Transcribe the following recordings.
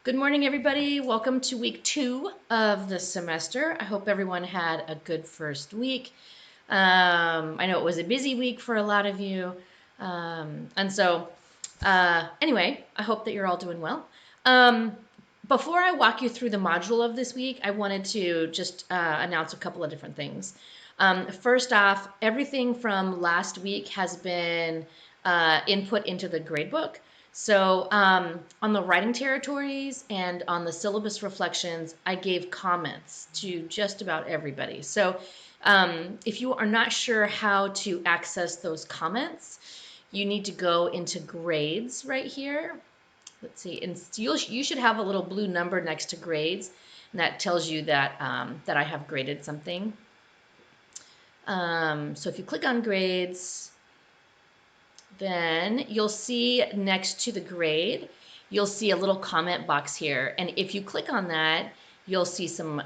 Good morning, everybody. Welcome to week 2 of the semester. I hope everyone had a good first week. I know it was a busy week for a lot of you. Anyway, I hope that you're all doing well. Before I walk you through the module of this week, I wanted to just announce a couple of different things. First off, everything from last week has been input into the gradebook. So on the writing territories and on the syllabus reflections, I gave comments to just about everybody. So if you are not sure how to access those comments, you need to go into grades right here. Let's see, and you should have a little blue number next to grades, and that tells you that that I have graded something. So if you click on grades, then you'll see next to the grade, you'll see a little comment box here. And if you click on that, you'll see some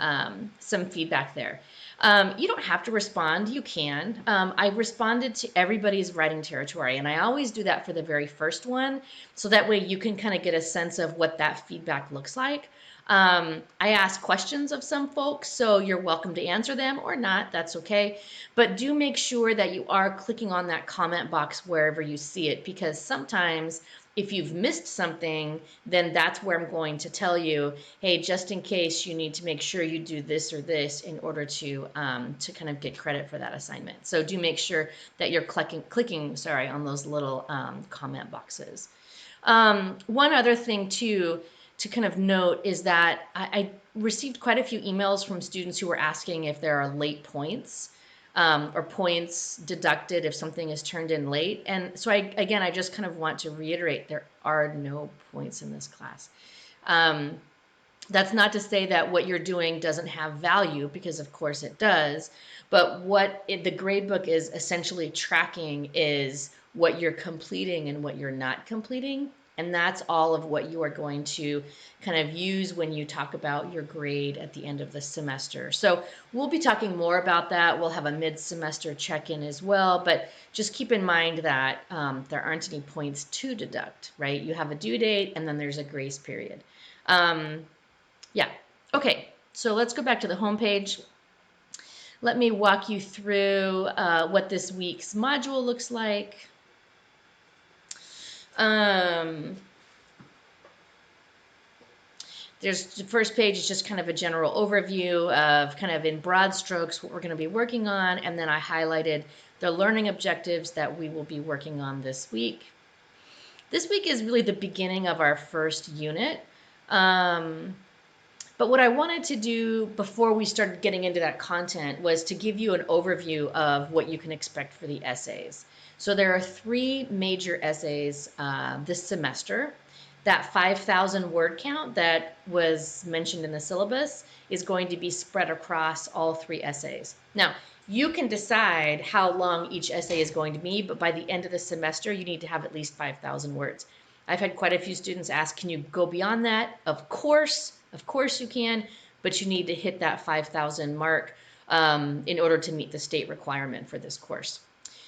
feedback there. You don't have to respond, you can. I responded to everybody's writing territory, and I always do that for the very first one, so that way you can kind of get a sense of what that feedback looks like. I ask questions of some folks, so you're welcome to answer them or not, that's okay. But do make sure that you are clicking on that comment box wherever you see it, because sometimes if you've missed something, then that's where I'm going to tell you, hey, just in case, you need to make sure you do this or this in order to kind of get credit for that assignment. So do make sure that you're clicking on those little comment boxes. One other thing too, to kind of note is that I received quite a few emails from students who were asking if there are late points or points deducted if something is turned in late. And so I just kind of want to reiterate, there are no points in this class. That's not to say that what you're doing doesn't have value, because of course it does. But what the gradebook is essentially tracking is what you're completing and what you're not completing. And that's all of what you are going to kind of use when you talk about your grade at the end of the semester. So we'll be talking more about that. We'll have a mid-semester check-in as well. But just keep in mind that there aren't any points to deduct, right? You have a due date and then there's a grace period. Yeah, okay, so let's go back to the home page. Let me walk you through what this week's module looks like. There's the first page is just kind of a general overview of kind of in broad strokes what we're going to be working on, and then I highlighted the learning objectives that we will be working on this week. This week is really the beginning of our first unit. But what I wanted to do before we started getting into that content was to give you an overview of what you can expect for the essays. So there are 3 major essays this semester. That 5,000 word count that was mentioned in the syllabus is going to be spread across all 3 essays. Now, you can decide how long each essay is going to be, but by the end of the semester, you need to have at least 5,000 words. I've had quite a few students ask, can you go beyond that? Of course you can, but you need to hit that 5,000 mark in order to meet the state requirement for this course.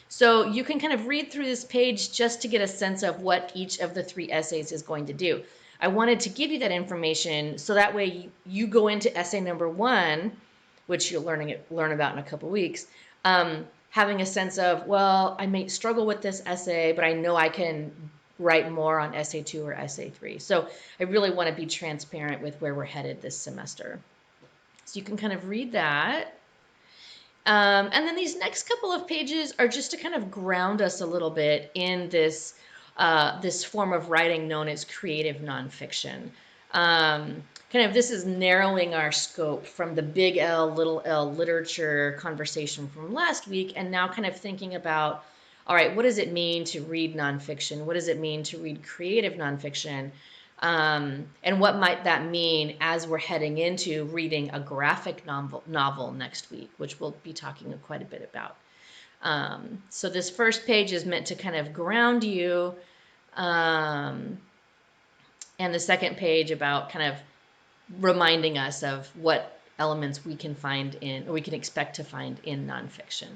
So you can kind of read through this page just to get a sense of what each of the 3 essays is going to do. I wanted to give you that information so that way you go into essay number 1, which you'll learn about in a couple weeks, having a sense of, well, I may struggle with this essay, but I know I can write more on essay 2 or essay 3. So I really want to be transparent with where we're headed this semester. So you can kind of read that. And then these next couple of pages are just to kind of ground us a little bit in this this form of writing known as creative nonfiction. This is narrowing our scope from the big L, little l literature conversation from last week, and now kind of thinking about, all right, what does it mean to read nonfiction? What does it mean to read creative nonfiction? And what might that mean as we're heading into reading a graphic novel next week, which we'll be talking quite a bit about. So this first page is meant to kind of ground you, and the second page about kind of reminding us of what elements we can find in, or we can expect to find in nonfiction.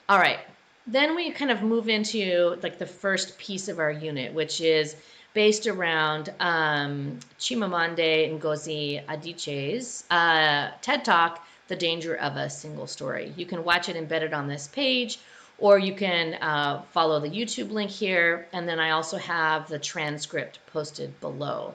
All right, then we kind of move into like the first piece of our unit, which is based around Chimamanda Ngozi Adichie's TED Talk, The Danger of a Single Story. You can watch it embedded on this page, or you can follow the YouTube link here, and then I also have the transcript posted below.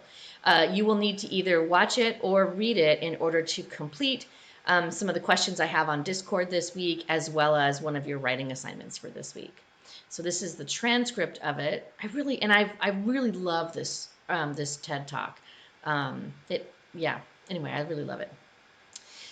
You will need to either watch it or read it in order to complete some of the questions I have on Discord this week, as well as one of your writing assignments for this week. So this is the transcript of it. I really love this this TED Talk. Anyway, I really love it.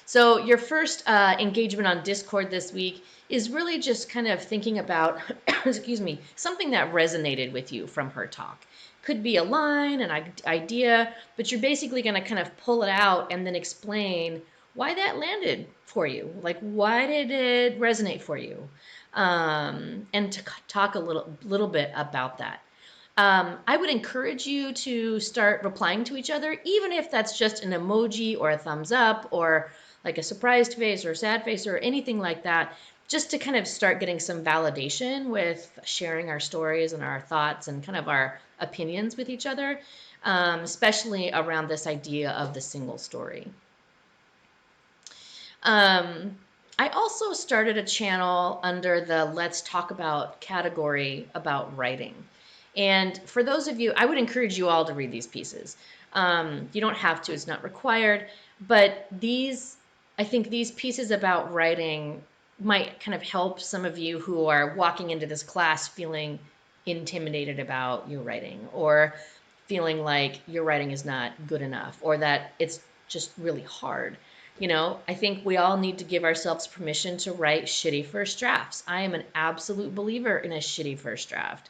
So your first engagement on Discord this week is really just kind of thinking about, excuse me, something that resonated with you from her talk. Could be a line, an idea, but you're basically going to kind of pull it out and then explain why that landed for you. Like, why did it resonate for you? And to talk a little bit about that. I would encourage you to start replying to each other, even if that's just an emoji or a thumbs up or like a surprised face or sad face or anything like that, just to kind of start getting some validation with sharing our stories and our thoughts and kind of our opinions with each other, especially around this idea of the single story. I also started a channel under the Let's Talk About category about writing. And for those of you, I would encourage you all to read these pieces. You don't have to, it's not required, but I think these pieces about writing might kind of help some of you who are walking into this class feeling intimidated about your writing, or feeling like your writing is not good enough, or that it's just really hard. I think we all need to give ourselves permission to write shitty first drafts. I am an absolute believer in a shitty first draft.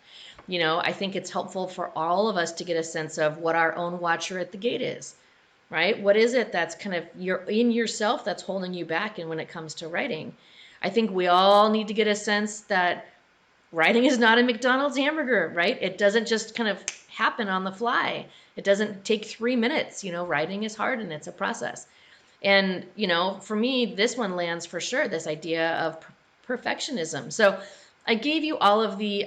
I think it's helpful for all of us to get a sense of what our own watcher at the gate is, right? What is it that's kind of in yourself that's holding you back? And when it comes to writing, I think we all need to get a sense that writing is not a McDonald's hamburger, right? It doesn't just kind of happen on the fly. It doesn't take 3 minutes. Writing is hard and it's a process. And, for me, this one lands for sure, this idea of perfectionism. So I gave you all of the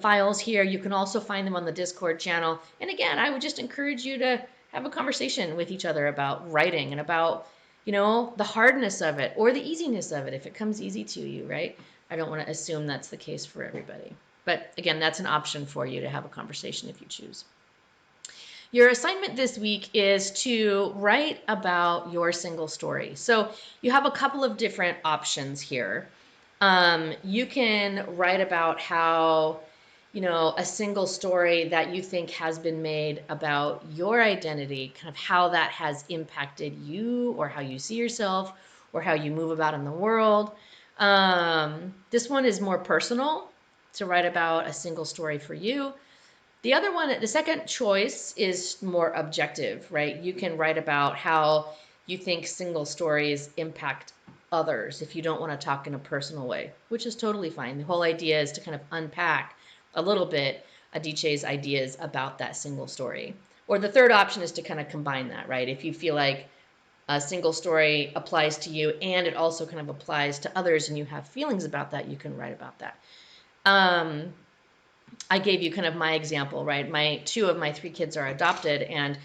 files here. You can also find them on the Discord channel. And again, I would just encourage you to have a conversation with each other about writing and about, the hardness of it or the easiness of it, if it comes easy to you, right? I don't want to assume that's the case for everybody. But again, that's an option for you to have a conversation if you choose. Your assignment this week is to write about your single story. So you have a couple of different options here. You can write about how, a single story that you think has been made about your identity, kind of how that has impacted you or how you see yourself or how you move about in the world. This one is more personal, to write about a single story for you. The other one, the second choice, is more objective, right? You can write about how you think single stories impact others if you don't want to talk in a personal way, which is totally fine. The whole idea is to kind of unpack a little bit Adichie's ideas about that single story. Or the third option is to kind of combine that, right? If you feel like a single story applies to you and it also kind of applies to others and you have feelings about that, you can write about that. I gave you kind of my example, right? Two of my 3 kids are adopted, and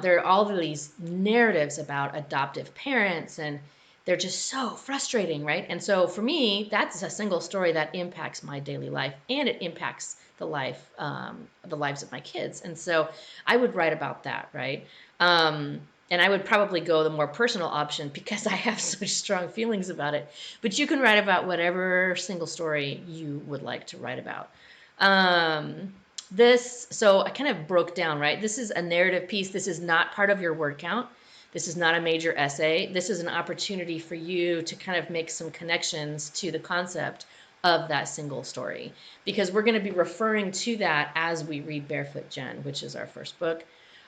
there are all of these narratives about adoptive parents, and they're just so frustrating, right? And so for me, that's a single story that impacts my daily life, and it impacts the lives of my kids. And so I would write about that, right? And I would probably go the more personal option because I have such strong feelings about it. But you can write about whatever single story you would like to write about. So I kind of broke down, right? This is a narrative piece. This is not part of your word count. This is not a major essay. This is an opportunity for you to kind of make some connections to the concept of that single story, because we're going to be referring to that as we read Barefoot Jen, which is our first book.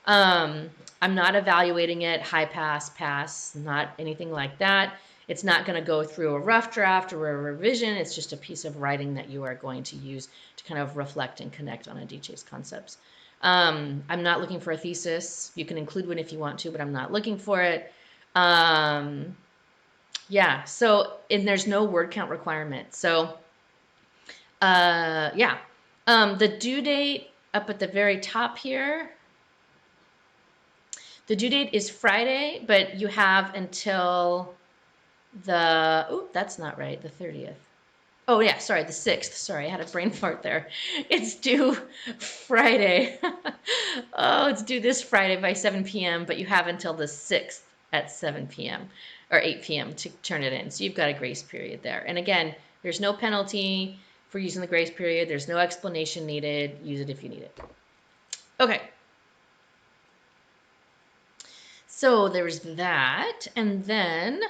I'm not evaluating it, high pass, not anything like that. It's not going to go through a rough draft or a revision. It's just a piece of writing that you are going to use to kind of reflect and connect on Adichie's concepts. I'm not looking for a thesis. You can include one if you want to, but I'm not looking for it. And there's no word count requirement. So, the due date up at the very top here, the due date is Friday, but you have until the, oh, that's not right, the 30th. Oh yeah, sorry, the 6th. Sorry, I had a brain fart there. It's due Friday. Oh, it's due this Friday by 7 p.m., but you have until the 6th at 7 p.m. or 8 p.m. to turn it in. So you've got a grace period there. And again, there's no penalty for using the grace period. There's no explanation needed. Use it if you need it. Okay. So there's that. And then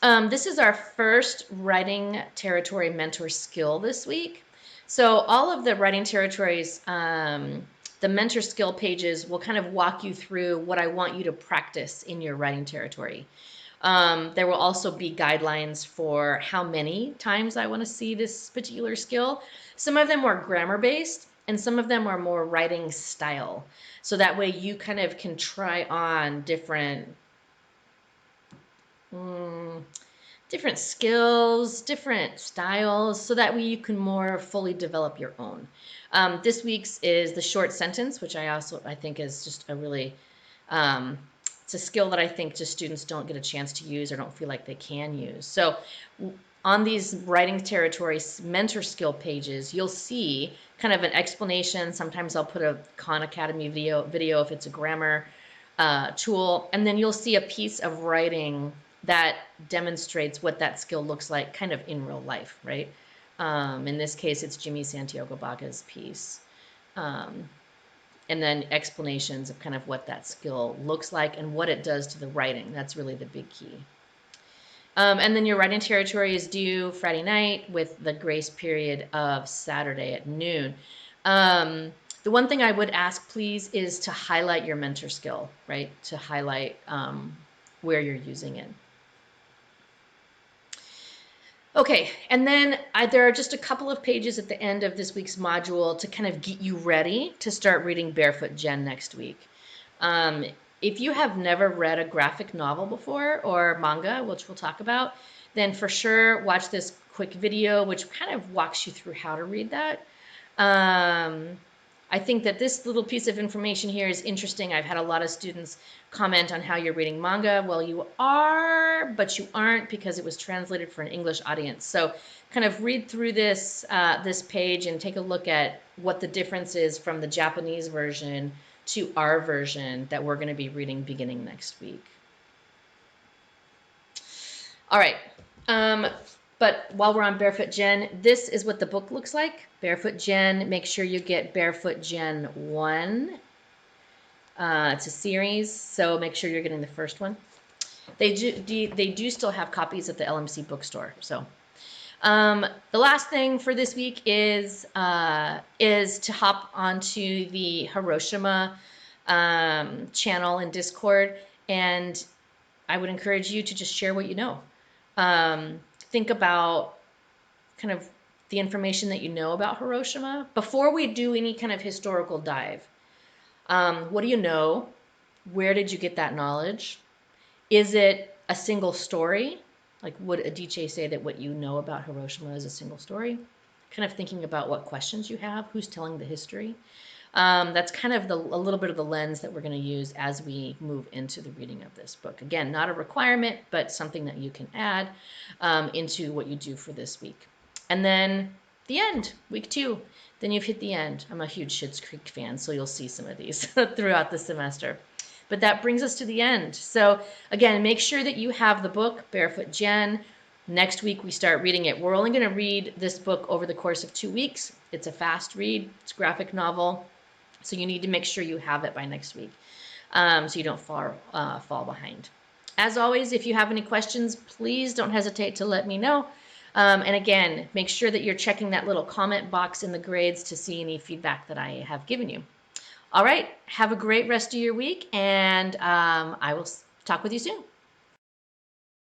this is our first writing territory mentor skill this week. So all of the writing territories, the mentor skill pages will kind of walk you through what I want you to practice in your writing territory. There will also be guidelines for how many times I want to see this particular skill. Some of them are grammar based and some of them are more writing style. So that way you kind of can try on different different skills, different styles, so that way you can more fully develop your own. This week's is the short sentence, which I think is just a really, it's a skill that I think just students don't get a chance to use or don't feel like they can use. So on these writing territories mentor skill pages, you'll see kind of an explanation. Sometimes I'll put a Khan Academy video if it's a grammar tool, and then you'll see a piece of writing that demonstrates what that skill looks like kind of in real life, right? In this case, it's Jimmy Santiago Baga's piece. And then explanations of kind of what that skill looks like and what it does to the writing. That's really the big key. And then your writing territory is due Friday night with the grace period of Saturday at noon. The one thing I would ask, please, is to highlight your mentor skill, right? To highlight where you're using it. Okay, and then there are just a couple of pages at the end of this week's module to kind of get you ready to start reading Barefoot Jen next week. If you have never read a graphic novel before or manga, which we'll talk about, then for sure watch this quick video, which kind of walks you through how to read that. I think that this little piece of information here is interesting. I've had a lot of students comment on how you're reading manga. Well, you are, but you aren't because it was translated for an English audience. So kind of read through this, this page and take a look at what the difference is from the Japanese version to our version that we're going to be reading beginning next week. All right. But while we're on Barefoot Jen, this is what the book looks like. Barefoot Jen, make sure you get Barefoot Jen 1. It's a series, so make sure you're getting the first one. They do still have copies at the LMC bookstore. So the last thing for this week is to hop onto the Hiroshima channel in Discord, and I would encourage you to just share what you know. Think about kind of the information that you know about Hiroshima before we do any kind of historical dive. What do you know? Where did you get that knowledge? Is it a single story? Like, would Adichie say that what you know about Hiroshima is a single story? Kind of thinking about what questions you have, who's telling the history. That's kind of a little bit of the lens that we're going to use as we move into the reading of this book. Again, not a requirement, but something that you can add into what you do for this week. And then the end, week 2. Then you've hit the end. I'm a huge Schitt's Creek fan, so you'll see some of these throughout the semester. But that brings us to the end. So again, make sure that you have the book, Barefoot Jen. Next week, we start reading it. We're only going to read this book over the course of 2 weeks. It's a fast read. It's a graphic novel. So you need to make sure you have it by next week so you don't fall behind. As always, if you have any questions, please don't hesitate to let me know. And again, make sure that you're checking that little comment box in the grades to see any feedback that I have given you. All right, have a great rest of your week, and I will talk with you soon.